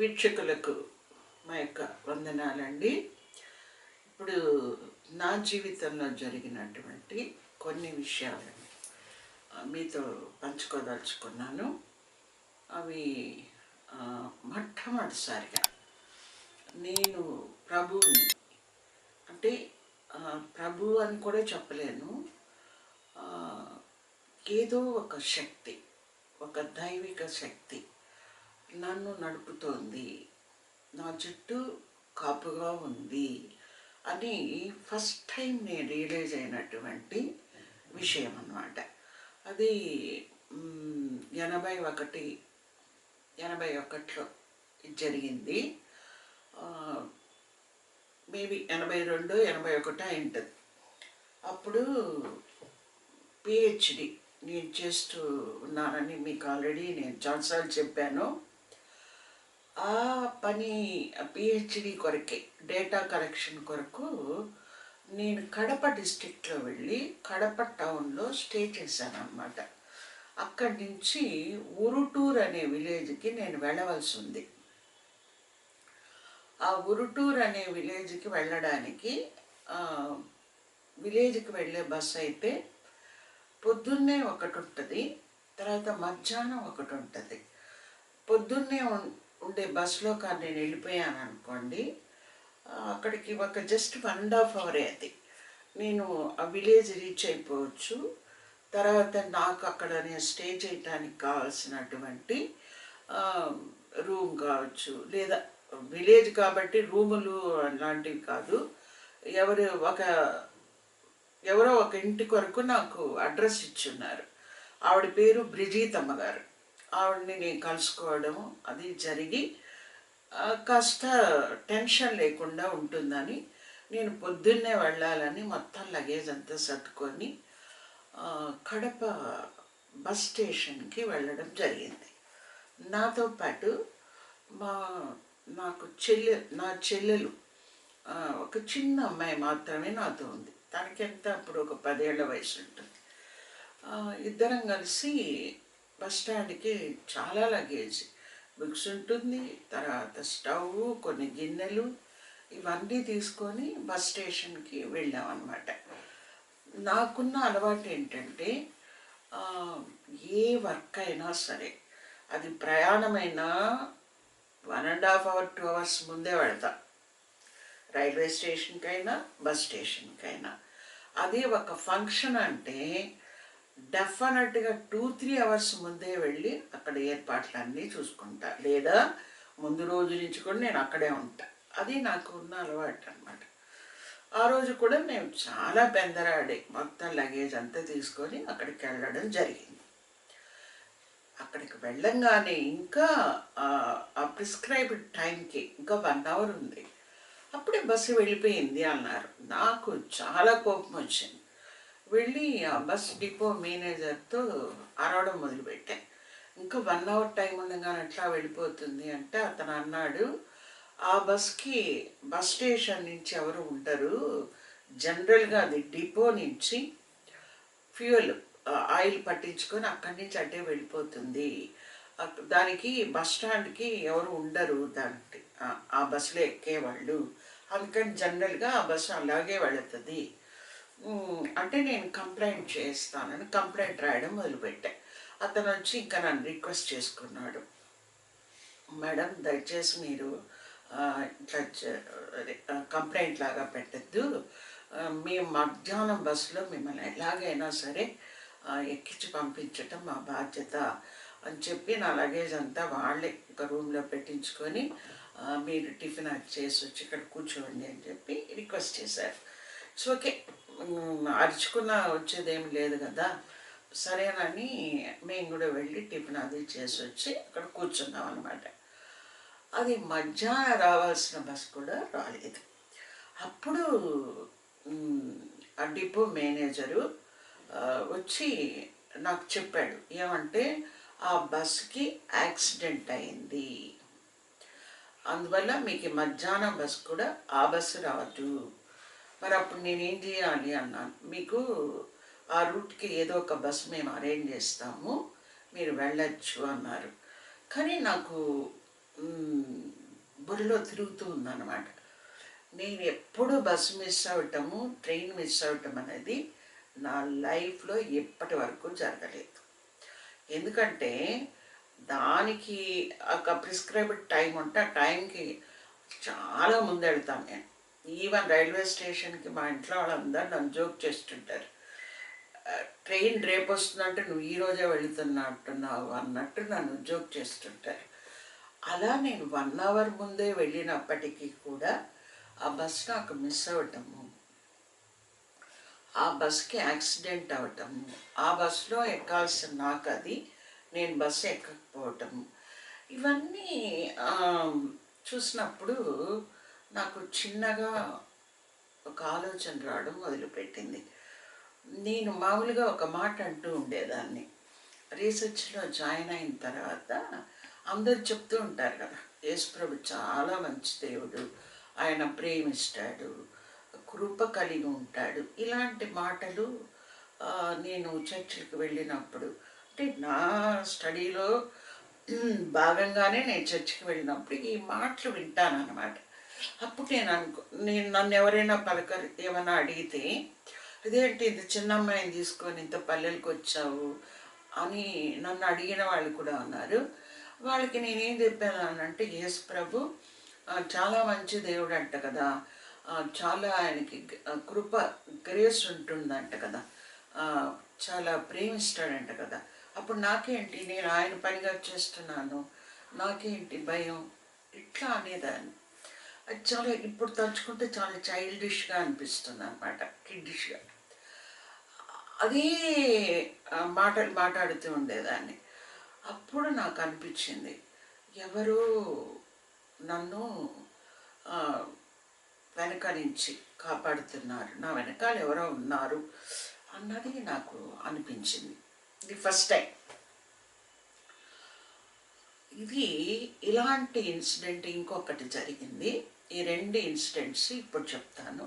వీక్షకులకు మా యొక్క వందనాలండి. ఇప్పుడు నా జీవితంలో జరిగినటువంటి కొన్ని విషయాలను మీతో పంచుకోదలుచుకున్నాను. అవి మొట్టమొదటిసారిగా నేను ప్రభువుని అంటే ప్రభు అని కూడా చెప్పలేను. ఏదో ఒక శక్తి, ఒక దైవిక శక్తి నన్ను నడుపుతోంది, నా చుట్టూ కాపుగా ఉంది అని ఫస్ట్ టైం నేను రియలైజ్ అయినటువంటి విషయం అన్నమాట. అది 81లో జరిగింది. మేబీ 82, 81 అయింటుంది. అప్పుడు పిహెచ్డి నేను చేస్తూ ఉన్నానని మీకు ఆల్రెడీ నేను చాలాసార్లు చెప్పాను. ఆ పని పిహెచ్డి కొరకే, డేటా కలెక్షన్ కొరకు నేను కడప డిస్ట్రిక్ట్లో వెళ్ళి కడప టౌన్లో స్టే చేశాను అన్నమాట. అక్కడి నుంచి ఉరుటూర్ అనే విలేజ్కి నేను వెళ్ళవలసి ఉంది. ఆ ఉరుటూర్ అనే విలేజ్కి వెళ్ళడానికి విలేజ్కి వెళ్ళే బస్సు అయితే పొద్దున్నే ఒకటి ఉంటుంది, తర్వాత మధ్యాహ్నం ఒకటి ఉంటుంది. పొద్దున్నే ఉండే బస్సులో కానీ నేను వెళ్ళిపోయాను అనుకోండి, అక్కడికి ఒక జస్ట్ 1.5 అవరే అది. నేను ఆ విలేజ్ రీచ్ అయిపోవచ్చు. తర్వాత నాకు అక్కడ నేను స్టే చేయడానికి కావాల్సినటువంటి రూమ్ కావచ్చు, లేదా విలేజ్ కాబట్టి రూములు లాంటివి కాదు, ఎవరో ఒక ఇంటి కొరకు నాకు అడ్రస్ ఇచ్చున్నారు. ఆవిడ పేరు బ్రిజీతమ్మ గారు. ఆవిడని నేను కలుసుకోవడం అది జరిగి కాస్త టెన్షన్ లేకుండా ఉంటుందని నేను పొద్దున్నే వెళ్ళాలని మొత్తం లగేజ్ అంతా సర్దుకొని కడప బస్ స్టేషన్కి వెళ్ళడం జరిగింది. నాతో పాటు నా చెల్లెలు ఒక చిన్న అమ్మాయి మాత్రమే నాతో ఉంది. తనకెంత అప్పుడు ఒక 10 ఏళ్ల వయసు ఉంటుంది. ఇద్దరం కలిసి బస్ స్టాండ్కి చాలా లగేజ్, బుక్స్ ఉంటుంది, తర్వాత స్టవ్, కొన్ని గిన్నెలు, ఇవన్నీ తీసుకొని బస్ స్టేషన్కి వెళ్ళామన్నమాట. నాకున్న అలవాటు ఏంటంటే ఏ వర్క్ అయినా సరే, అది ప్రయాణమైనా 1.5 అవర్ 2 అవర్స్ ముందే వెళ్తా. రైల్వే స్టేషన్కైనా బస్ స్టేషన్కైనా. అది ఒక ఫంక్షన్ అంటే డెఫినెట్గా 2-3 అవర్స్ ముందే వెళ్ళి అక్కడ ఏర్పాట్లన్నీ చూసుకుంటా, లేదా ముందు రోజు నుంచి కూడా నేను అక్కడే ఉంటా. అది నాకు ఉన్న అలవాటు అన్నమాట. ఆ రోజు కూడా మేము చాలా బెందరాడి మొత్తం లగేజ్ అంతా తీసుకొని అక్కడికి వెళ్ళడం జరిగింది. అక్కడికి వెళ్ళంగానే ఇంకా ఆ ప్రిస్క్రైబ్డ్ టైంకి ఇంకా 1 అవర్ ఉంది, అప్పుడే బస్సు వెళ్ళిపోయింది అన్నారు. నాకు చాలా కోపం వచ్చింది. వెళ్ళి ఆ బస్ డిపో మేనేజర్తో అరవడం మొదలుపెట్టాను. ఇంకా 1 అవర్ టైం ఉండగానే ఎట్లా వెళ్ళిపోతుంది అంటే అతను అన్నాడు, ఆ బస్కి బస్ స్టేషన్ నుంచి ఎవరు ఉంటారు, జనరల్గా అది డిపో నుంచి ఫ్యూయల్ ఆయిల్ పట్టించుకొని అక్కడి నుంచి అడ్డే వెళ్ళిపోతుంది, దానికి బస్ స్టాండ్కి ఎవరు ఉండరు, దానికి ఆ బస్సులో ఎక్కేవాళ్ళు, అందుకని జనరల్గా ఆ బస్సు అలాగే వెళుతుంది అంటే నేను కంప్లైంట్ చేస్తానని కంప్లైంట్ రాయడం మొదలుపెట్టాను. అతను వచ్చి ఇంకా నన్ను రిక్వెస్ట్ చేసుకున్నాడు, మేడం దయచేసి మీరు ఇట్లా కంప్లైంట్ లాగా పెట్టద్దు, మేము మధ్యాహ్నం బస్సులో మిమ్మల్ని ఎలాగైనా సరే ఎక్కించి పంపించటం మా బాధ్యత అని చెప్పి నా లగేజ్ అంతా వాళ్ళే ఒక రూమ్లో పెట్టించుకొని మీరు టిఫిన్ చేసి వచ్చి ఇక్కడ కూర్చోండి అని చెప్పి రిక్వెస్ట్ చేశారు. ఇట్స్ ఓకే, అరుచుకున్న వచ్చేదేమి లేదు కదా, సరేనని మేము కూడా వెళ్ళి టిఫిన్ అది చేసి వచ్చి అక్కడ కూర్చున్నాం అన్నమాట. అది మధ్యాహ్నం రావాల్సిన బస్ కూడా రాలేదు. అప్పుడు ఆ డిపో మేనేజరు వచ్చి నాకు చెప్పాడు, ఏమంటే ఆ బస్కి యాక్సిడెంట్ అయింది, అందువల్ల మీకు మధ్యాహ్నం బస్ కూడా ఆ బస్సు రాదు. మరి అప్పుడు నేనేం చేయాలి అన్నాను. మీకు ఆ రూట్కి ఏదో ఒక బస్సు మేము అరేంజ్ చేస్తాము, మీరు వెళ్ళచ్చు అన్నారు. కానీ నాకు బుర్రలో తిరుగుతూ ఉందన్నమాట. నేను ఎప్పుడు బస్సు మిస్ అవ్వటము, ట్రైన్ మిస్ అవ్వటం అనేది నా లైఫ్లో ఎప్పటి వరకు జరగలేదు. ఎందుకంటే దానికి ఒక ప్రిస్క్రైబ్డ్ టైం ఉంటే ఆ టైంకి చాలా ముందెళ్తాను నేను. ఈవెన్ రైల్వే స్టేషన్కి మా ఇంట్లో వాళ్ళందరూ నన్ను జోక్ చేస్తుంటారు. ట్రైన్ రేపు వస్తుందంటే నువ్వు ఈరోజే వెళుతున్నట్టున్నావు అన్నట్టు నన్ను జోక్ చేస్తుంటారు. అలా నేను 1 అవర్ ముందే వెళ్ళినప్పటికీ కూడా ఆ బస్ నాకు మిస్ అవ్వటము, ఆ బస్కి యాక్సిడెంట్ అవ్వటము, ఆ బస్సులో ఎక్కాల్సిన నాకు అది నేను బస్సు ఎక్కకపోవటము, ఇవన్నీ చూసినప్పుడు నాకు చిన్నగా ఒక ఆలోచన రావడం మొదలుపెట్టింది. నేను మామూలుగా ఒక మాట అంటూ ఉండేదాన్ని. రీసెర్చ్లో జాయిన్ అయిన తర్వాత అందరు చెప్తూ ఉంటారు కదా, యేసుప్రభు చాలా మంచి దేవుడు, ఆయన ప్రేమిస్తాడు, కృప కలిగి ఉంటాడు, ఇలాంటి మాటలు నేను చర్చికి వెళ్ళినప్పుడు, అంటే నా స్టడీలో భాగంగానే నేను చర్చికి వెళ్ళినప్పుడు ఈ మాటలు వింటాను అన్నమాట. అప్పుడు నేను నన్ను ఎవరైనా ఏమైనా అడిగితే, ఇదేంటి ఇంత చిన్న అమ్మాయిని తీసుకొని ఇంత పల్లెలకు వచ్చావు అని నన్ను అడిగిన వాళ్ళు కూడా ఉన్నారు. వాళ్ళకి నేనేం చెప్పాను అంటే, యేసు ప్రభు చాలా మంచి దేవుడు అంట కదా, చాలా ఆయనకి కృప గ్రేస్ ఉంటుందంట కదా, చాలా ప్రేమిస్తాడంట కదా, అప్పుడు నాకేంటి, నేను ఆయన పనిగా చేస్తున్నాను, నాకేంటి భయం, ఇట్లా అనేదాన్ని. అది చాలా ఇప్పుడు తలుచుకుంటే చాలా చైల్డిష్గా అనిపిస్తుంది అనమాట, కిడ్డిష్గా. అదే మాటలు మాట్లాడుతూ ఉండేదాన్ని. అప్పుడు నాకు అనిపించింది, ఎవరో నన్ను వెనక నుంచి కాపాడుతున్నారు, నా వెనకాల ఎవరో ఉన్నారు అన్నది నాకు అనిపించింది. ఇది ఫస్ట్ టైం. ఇది ఇలాంటి ఇన్సిడెంట్ ఇంకొకటి జరిగింది. ఈ 2 ఇన్సిడెంట్స్ ఇప్పుడు చెప్తాను.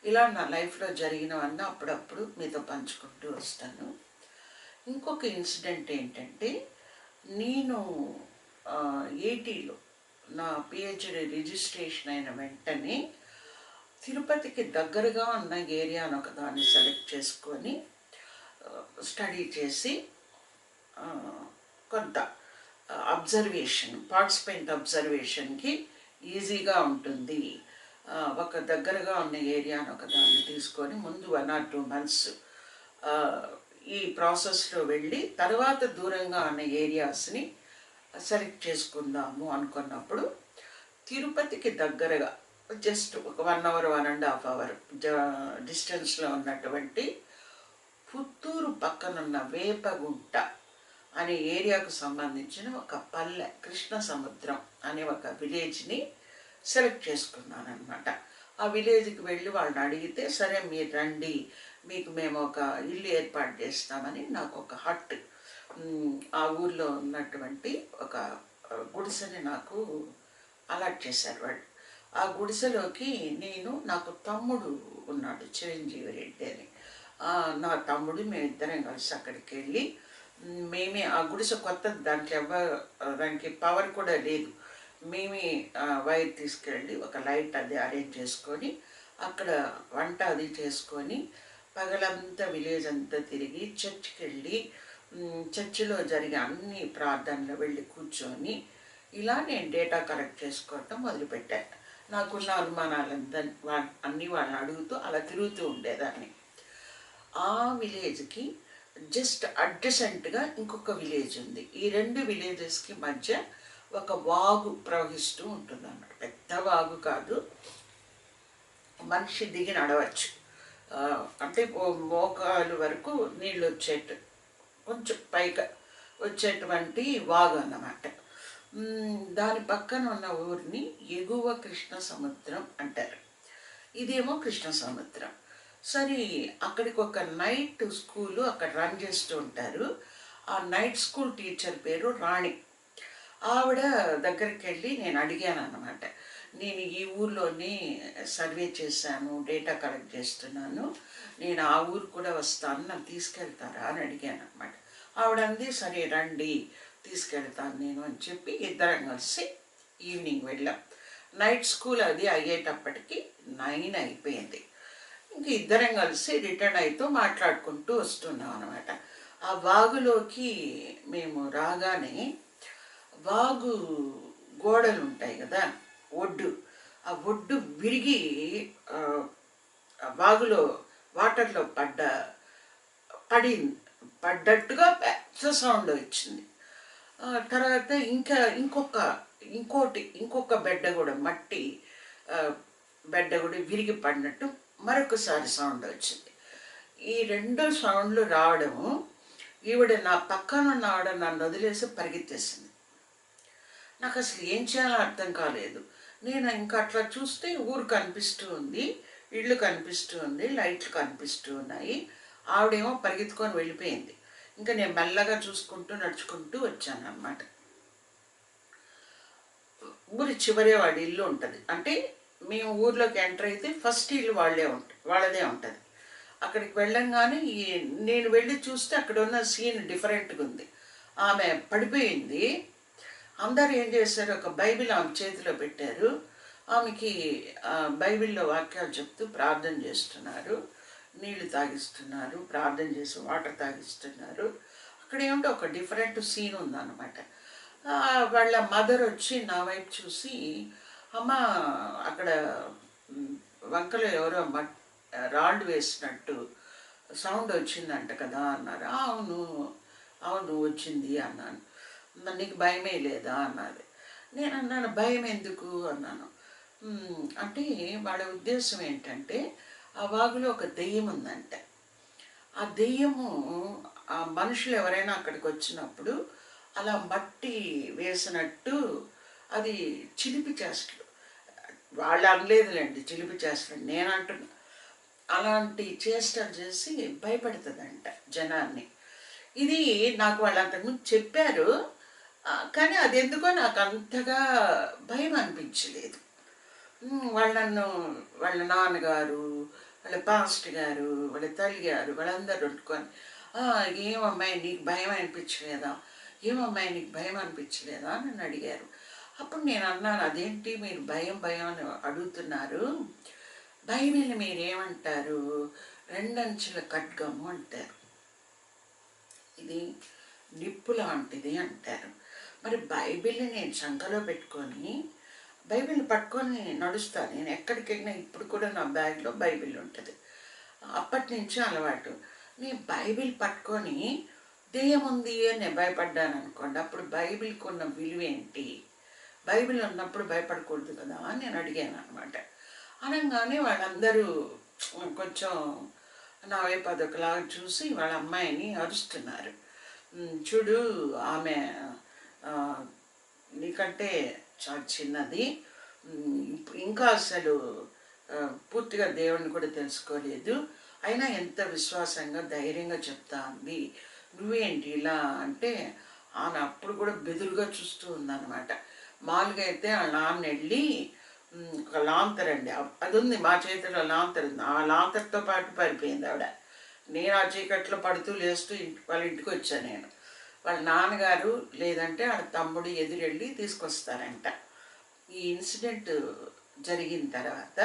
ఇలా నా లైఫ్లో జరిగినవన్నీ అప్పుడప్పుడు మీతో పంచుకుంటూ వస్తాను. ఇంకొక ఇన్సిడెంట్ ఏంటంటే, నేను 80లో నా పిహెచ్డి రిజిస్ట్రేషన్ అయిన వెంటనే తిరుపతికి దగ్గరగా ఉన్న ఏరియాను ఒకదాన్ని సెలెక్ట్ చేసుకొని స్టడీ చేసి కొంత అబ్జర్వేషన్, పార్టిసిపెంట్ అబ్జర్వేషన్కి ఈజీగా ఉంటుంది, ఒక దగ్గరగా ఉన్న ఏరియాను ఒకదాన్ని తీసుకొని ముందు 1 or 2 months ఈ ప్రాసెస్లో వెళ్ళి తర్వాత దూరంగా ఉన్న ఏరియాస్ని సెలెక్ట్ చేసుకుందాము అనుకున్నప్పుడు, తిరుపతికి దగ్గరగా జస్ట్ ఒక 1 hour 1.5 hour డిస్టెన్స్లో ఉన్నటువంటి పుత్తూరు పక్కనున్న వేపగుంట అనే ఏరియాకు సంబంధించిన ఒక పల్లె, కృష్ణ సముద్రం అనే ఒక విలేజ్ని సెలెక్ట్ చేసుకున్నాను అనమాట. ఆ విలేజ్కి వెళ్ళి వాళ్ళని అడిగితే, సరే మీరు రండి, మీకు మేము ఒక ఇల్లు ఏర్పాటు చేస్తామని నాకు ఒక హట్, ఆ ఊర్లో ఉన్నటువంటి ఒక గుడిసెని నాకు అలాట్ చేశారు వాళ్ళు. ఆ గుడిసెలోకి నాకు తమ్ముడు ఉన్నాడు, చిరంజీవి రెడ్డి అని. నా తమ్ముడు, మేమిద్దరం కలిసి అక్కడికి వెళ్ళి, మేమే ఆ గుడిసె కొత్తది, దానికి పవర్ కూడా లేదు, మేమే వైర్ తీసుకెళ్ళి ఒక లైట్ అది అరేంజ్ చేసుకొని అక్కడ వంట అది చేసుకొని పగలంతా విలేజ్ అంతా తిరిగి చర్చికి వెళ్ళి చర్చిలో జరిగే అన్ని ప్రార్థనలు వెళ్ళి కూర్చొని ఇలా నేను డేటా కలెక్ట్ చేసుకోవటం మొదలుపెట్టాను. నాకున్న అనుమానాలంతా అన్నీ వాళ్ళని అడుగుతూ అలా తిరుగుతూ ఉండేదాన్ని. ఆ విలేజ్కి జస్ట్ అడ్జసెంట్గా ఇంకొక విలేజ్ ఉంది. ఈ 2 విలేజెస్కి మధ్య ఒక వాగు ప్రవహిస్తూ ఉంటుంది అన్నమాట. పెద్ద వాగు కాదు, మనిషి దిగి నడవచ్చు, అంటే మోకాలు వరకు నీళ్ళు వచ్చేట్టు, కొంచెం పైగా వచ్చేటువంటి వాగు అన్నమాట. దాని పక్కన ఉన్న ఊరిని ఎగువ కృష్ణ సముద్రం అంటారు, ఇదేమో కృష్ణ సముద్రం. సరే, అక్కడికి ఒక నైట్ స్కూలు అక్కడ రన్ చేస్తూ ఉంటారు. ఆ నైట్ స్కూల్ టీచర్ పేరు రాణి. ఆవిడ దగ్గరికి వెళ్ళి నేను అడిగాను అన్నమాట, నేను ఈ ఊర్లోనే సర్వే చేశాను, డేటా కలెక్ట్ చేస్తున్నాను, నేను ఆ ఊరు కూడా వస్తాను, నన్ను తీసుకెళ్తారా అని అడిగాను అనమాట. ఆవిడ అంది, సరే రండి తీసుకెళ్తాను నేను అని చెప్పి ఇద్దరం కలిసి ఈవినింగ్ వెళ్ళాం. నైట్ స్కూల్ అది అయ్యేటప్పటికి 9 అయిపోయింది. ఇంక ఇద్దరం కలిసి రిటర్న్ అవుతూ మాట్లాడుకుంటూ వస్తున్నాం అనమాట. ఆ వాగులోకి మేము రాగానే వాగు గోడలు ఉంటాయి కదా, ఒడ్డు, ఆ ఒడ్డు విరిగి ఆ, ఆ వాగులో వాటర్లో పడి పడ్డట్టుగా పెద్ద సౌండ్ వచ్చింది. తర్వాత ఇంకొక బెడ్డ కూడా మట్టి ఆ, బెడ్డ కూడా విరిగి పడినట్టు మరొకసారి సౌండ్ వచ్చింది. ఈ రెండు సౌండ్లు రావడము, ఈవిడ నా పక్కన ఉన్న ఆవిడ నన్ను వదిలేసి పరిగెత్తేసింది. నాకు అసలు ఏం చేయాలో అర్థం కాలేదు. నేను ఇంకా అట్లా చూస్తే ఊరు కనిపిస్తూ ఉంది, ఇళ్ళు కనిపిస్తూ ఉంది, లైట్లు కనిపిస్తూ ఉన్నాయి. ఆవిడేమో పరిగెత్తుకొని వెళ్ళిపోయింది. ఇంకా నేను మెల్లగా చూసుకుంటూ నడుచుకుంటూ వచ్చాను అన్నమాట. ఊరి చివరే వాడి ఇల్లు ఉంటుంది. అంటే మేము ఊర్లోకి ఎంటర్ అయితే ఫస్ట్ ఇల్లు వాళ్ళదే ఉంటుంది. అక్కడికి వెళ్ళంగానే నేను వెళ్ళి చూస్తే అక్కడ ఉన్న సీన్ డిఫరెంట్గా ఉంది. ఆమె పడిపోయింది. అందరూ ఏం చేశారు, ఒక బైబిల్ ఆమె చేతిలో పెట్టారు. ఆమెకి బైబిల్లో వాక్యాలు చెప్తూ ప్రార్థన చేస్తున్నారు, నీళ్లు తాగిస్తున్నారు, ప్రార్థన చేసి వాటర్ తాగిస్తున్నారు. అక్కడ ఏమిటో ఒక డిఫరెంట్ సీన్ ఉందన్నమాట. వాళ్ళ మదర్ వచ్చి నా వైపు చూసి, అమ్మ అక్కడ వంకలో ఎవరో రాళ్ళు వేసినట్టు సౌండ్ వచ్చిందంట కదా అన్నారు. అవును అవును వచ్చింది అన్నాను. నీకు భయమే లేదా అన్నది. నేను అన్నాను భయం ఎందుకు అన్నాను. అంటే వాళ్ళ ఉద్దేశం ఏంటంటే ఆ వాగులో ఒక దెయ్యం ఉందంట. ఆ దెయ్యము ఆ మనుషులు ఎవరైనా అక్కడికి వచ్చినప్పుడు అలా మట్టి వేసినట్టు, అది చిలిపి చేష్టలు, వాళ్ళు అనలేదులేండి చిలిపి చేష్టలు, నేను అంటున్నా, అలాంటి చేష్టలు చేసి భయపెడుతుందంట జనాన్ని. ఇది నాకు వాళ్ళు అంతకుముందు చెప్పారు, కానీ అది ఎందుకో నాకు అంతగా భయం అనిపించలేదు. వాళ్ళ నాన్నగారు, వాళ్ళ పాస్టర్ గారు, వాళ్ళ తల్లి గారు, వాళ్ళందరూ వండుకొని ఏమమ్మాయి నీకు భయం అనిపించలేదా, ఏమమ్మాయి నీకు భయం అనిపించలేదా అని నన్ను అడిగారు. అప్పుడు నేను అన్నాను, అదేంటి మీరు భయం భయం అని అడుగుతున్నారు, బైబిల్ని మీరేమంటారు, రెండంచుల ఖడ్గము అంటారు, ఇది నిప్పు లాంటిది అంటారు. మరి బైబిల్ని నేను చంకలో పెట్టుకొని బైబిల్ పట్టుకొని నడుస్తాను. నేను ఎక్కడికైనా ఇప్పుడు కూడా నా బ్యాగ్లో బైబిల్ ఉంటుంది, అప్పటి నుంచి అలవాటు. నేను బైబిల్ పట్టుకొని దెయ్యం ఉంది అని నేను భయపడ్డాను అనుకోండి, అప్పుడు బైబిల్కి ఉన్న విలువ ఏంటి, బైబిల్ ఉన్నప్పుడు భయపడకూడదు కదా అని నేను అడిగాను అనమాట. అనగానే వాళ్ళందరూ కొంచెం నా వైపు అదొకలాగా చూసి వాళ్ళ అమ్మాయిని అరుస్తున్నారు. చూడు ఆమె నీకంటే చాలా చిన్నది, ఇంకా అసలు పూర్తిగా దేవుడిని కూడా తెలుసుకోలేదు, అయినా ఎంత విశ్వాసంగా ధైర్యంగా చెప్తా ఉంది, నువ్వేంటి ఇలా అంటే ఆమె అప్పుడు కూడా బెదురుగా చూస్తూ ఉందన్నమాట. మామూలుగా అయితే ఆ నాన్న వెళ్ళి ఒక లాంతర్ అండి, అది ఉంది మా చేతిలో లాంతర్ ఉంది, ఆ లాంతర్తో పాటు పడిపోయింది ఆవిడ. నేను ఆ చీకట్లో పడుతూ లేస్తూ వాళ్ళ ఇంటికి వచ్చాను. నేను వాళ్ళ నాన్నగారు లేదంటే వాళ్ళ తమ్ముడు ఎదురెళ్ళి తీసుకొస్తారంట. ఈ ఇన్సిడెంట్ జరిగిన తర్వాత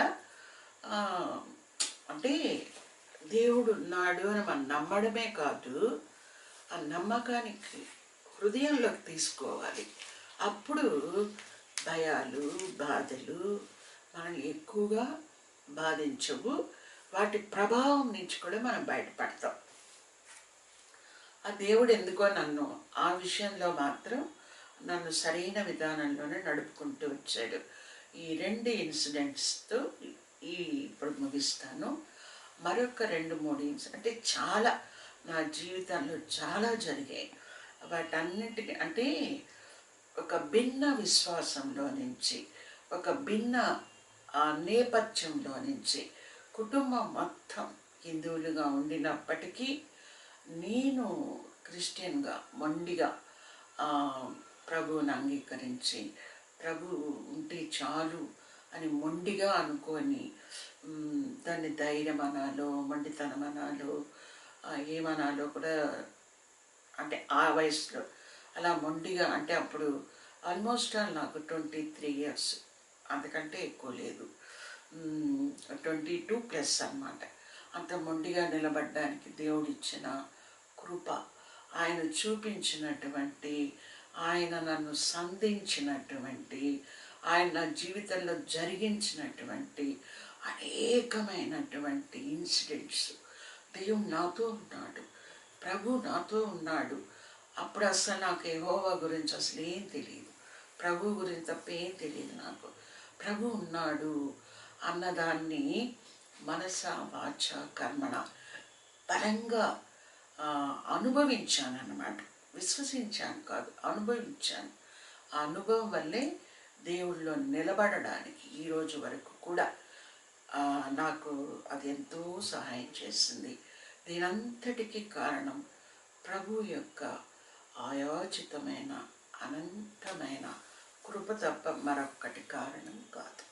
అంటే దేవుడు ఉన్నాడు అని మనం నమ్మడమే కాదు, ఆ నమ్మకానికి హృదయంలోకి తీసుకోవాలి. అప్పుడు భయాలు బాధలు మనల్ని ఎక్కువగా బాధించవు, వాటి ప్రభావం నుంచి కూడా మనం బయటపడతాం. ఆ దేవుడు ఎందుకో నన్ను ఆ విషయంలో మాత్రం నన్ను సరైన విధానంలోనే నడుపుకుంటూ వచ్చాడు. ఈ 2 ఇన్సిడెంట్స్తో ఇప్పుడు ముగిస్తాను. మరొక 2-3 అంటే చాలా నా జీవితంలో చాలా జరిగాయి. వాటన్నిటిని అంటే ఒక భిన్న విశ్వాసంలో నుంచి, ఒక భిన్న నేపథ్యంలో నుంచి, కుటుంబం మొత్తం హిందువులుగా ఉండినప్పటికీ నేను క్రిస్టియన్గా మొండిగా ప్రభువుని అంగీకరించి ప్రభు ఉంటే చాలు అని మొండిగా అనుకొని, దాన్ని ధైర్యం అనాలో మొండితనం అనాలో ఏమనాలో కూడా, అంటే ఆ వయసులో అలా మొండిగా, అంటే అప్పుడు ఆల్మోస్ట్ నాకు 23 ఇయర్స్, అంతకంటే ఎక్కువ లేదు. 22+ అన్నమాట. అంత మొండిగా నిలబడడానికి దేవుడిచ్చిన కృప, ఆయన చూపించినటువంటి, ఆయన నన్ను సంధించినటువంటి, ఆయన నా జీవితంలో జరిగించినటువంటి అనేకమైనటువంటి ఇన్సిడెంట్స్. దేవుడు నాతో ఉన్నాడు, ప్రభు నాతో ఉన్నాడు. అప్పుడు అసలు నాకు యెహోవా గురించి అసలు ఏం తెలియదు, ప్రభు గురించి తప్ప ఏం తెలియదు నాకు. ప్రభు ఉన్నాడు అన్నదాన్ని మనస వాచ కర్మణ బలంగా అనుభవించాను అన్నమాట. విశ్వసించాను కాదు, అనుభవించాను. ఆ అనుభవం వల్లే దేవుళ్ళో నిలబడడానికి ఈరోజు వరకు కూడా నాకు అది ఎంతో సహాయం చేసింది. దీనంతటికీ కారణం ప్రభు యొక్క ఆయోచితమైన అనంతమైన కృప తప్ప మరొక్కటి కారణం కాదు.